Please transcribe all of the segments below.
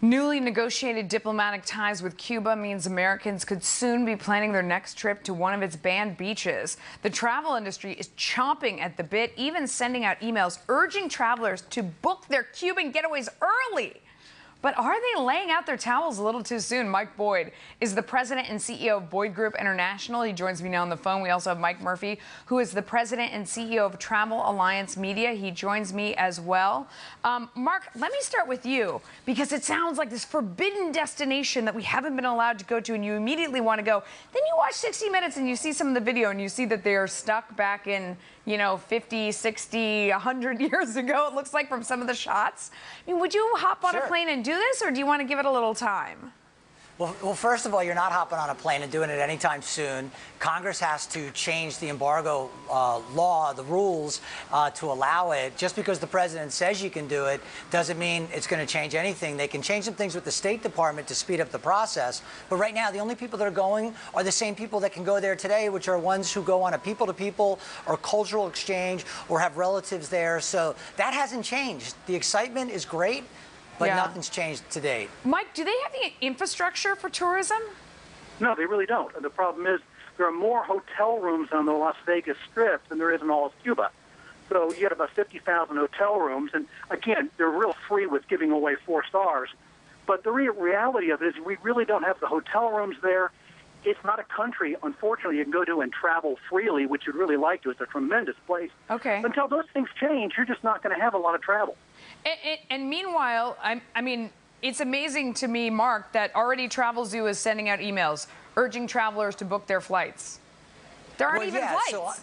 Newly negotiated diplomatic ties with Cuba means Americans could soon be planning their next trip to one of its banned beaches. The travel industry is chomping at the bit, even sending out emails urging travelers to book their Cuban getaways early. But are they laying out their towels a little too soon? Mike Boyd is the president and CEO of Boyd Group International. He joins me now on the phone. We also have Mike Murphy, who is the president and CEO of Travel Alliance Media. He joins me as well. Mark, let me start with you, because it sounds like this forbidden destination that we haven't been allowed to go to, and you immediately want to go. Then you watch 60 Minutes and you see some of the video and you see that they are stuck back in, 50, 60, 100 years ago, it looks like, from some of the shots. I mean, would you hop on a plane and do this, or do you want to give it a little time? Well, first of all, you're not hopping on a plane and doing it anytime soon. Congress has to change the embargo law, the rules, to allow it. Just because the president says you can do it doesn't mean it's going to change anything. They can change some things with the State Department to speed up the process. But right now, the only people that are going are the same people that can go there today, which are ones who go on a people-to-people or cultural exchange or have relatives there. So that hasn't changed. The excitement is great, but nothing's changed to date. Mike, do they have the infrastructure for tourism? No, they really don't. And the problem is there are more hotel rooms on the Las Vegas Strip than there is in all of Cuba. So you get about 50,000 hotel rooms. And again, they're real free with giving away 4 stars. But the reality of it is we really don't have the hotel rooms there. It's not a country, unfortunately, you can go to and travel freely, which you'd really like to. It's a tremendous place. Okay. Until those things change, you're just not going to have a lot of travel. And meanwhile, I mean, it's amazing to me, Mark, that already TravelZoo is sending out emails urging travelers to book their flights. There aren't even flights.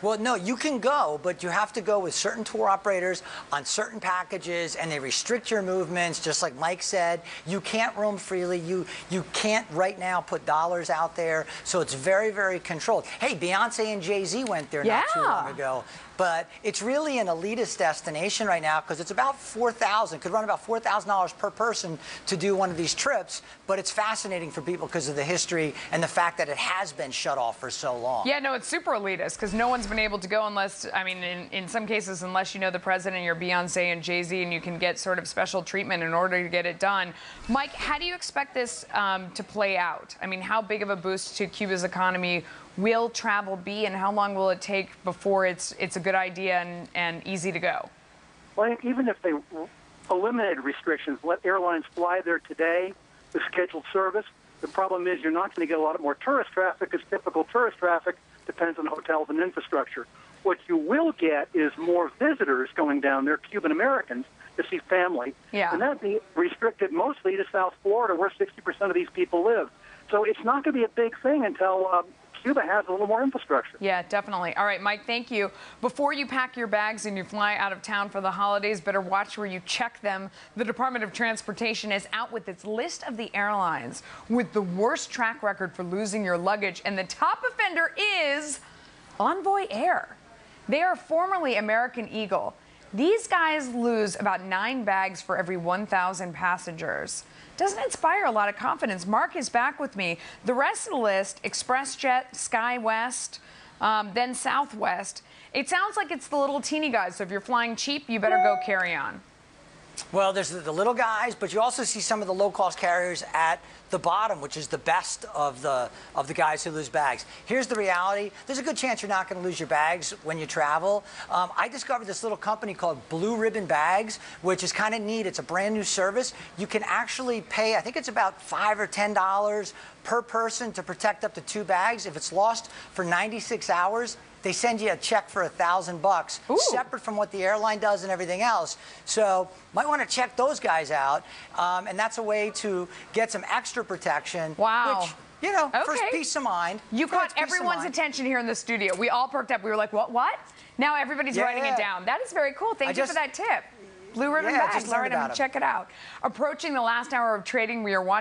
Well, no, you can go, but you have to go with certain tour operators on certain packages, and they restrict your movements, just like Mike said. You can't roam freely. You can't right now put dollars out there, so it's very, very controlled. Hey, Beyonce and Jay-Z went there not too long ago. But it's really an elitist destination right now because it's about $4,000, could run about $4,000 per person to do one of these trips. But it's fascinating for people because of the history and the fact that it has been shut off for so long. Yeah, no, it's super elitist because no one's been able to go unless, I mean, in some cases, unless you know the president, you're Beyonce and Jay-Z, and you can get sort of special treatment in order to get it done. Mike, how do you expect this to play out? I mean, how big of a boost to Cuba's economy will travel be, and how long will it take before it's a good idea and easy to go? Well, even if they eliminated restrictions, let airlines fly there today with scheduled service, the problem is you're not going to get a lot more tourist traffic, because typical tourist traffic depends on hotels and infrastructure. What you will get is more visitors going down there, Cuban Americans, to see family. Yeah. And that'd be restricted mostly to South Florida, where 60% of these people live. So it's not going to be a big thing until Cuba has a little more infrastructure. Yeah, definitely. All right, Mike, thank you. Before you pack your bags and you fly out of town for the holidays, better watch where you check them. The Department of Transportation is out with its list of the airlines with the worst track record for losing your luggage, and the top offender is Envoy Air. They are formerly American Eagle. These guys lose about 9 bags for every 1,000 passengers. Doesn't inspire a lot of confidence. Mark is back with me. The rest of the list, ExpressJet, SkyWest, then Southwest. It sounds like it's the little teeny guys, so if you're flying cheap, you better go carry on. Well, there's the little guys, but you also see some of the low-cost carriers at the bottom, which is the best of the guys who lose bags. Here's the reality. There's a good chance you're not going to lose your bags when you travel. I discovered this little company called Blue Ribbon Bags, which is kind of neat. It's a brand new service. You can actually pay, I think it's about $5 or $10 per person to protect up to 2 bags. If it's lost for 96 hours, they send you a check for $1,000, separate from what the airline does and everything else. So might want to check those guys out. And that's a way to get some extra protection. Wow. Which, for peace of mind. You caught everyone's attention here in the studio. We all perked up. We were like, what? Now everybody's writing it down. That is very cool. Thank you for that tip. Blue Ribbon Bags. All right, I'm going to check it out. Approaching the last hour of trading, we are watching